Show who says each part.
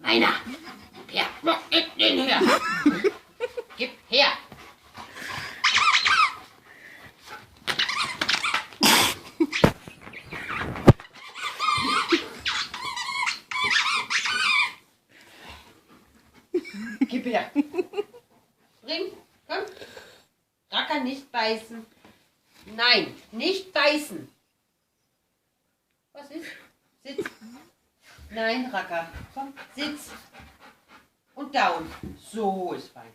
Speaker 1: Einer. Her. Gib den her. Gib her. Gib her. Bring. Komm. Racker, nicht beißen. Nein, nicht beißen. Was ist? Sitz. Nein, Racker. Komm, sitz. Und down. So ist fein.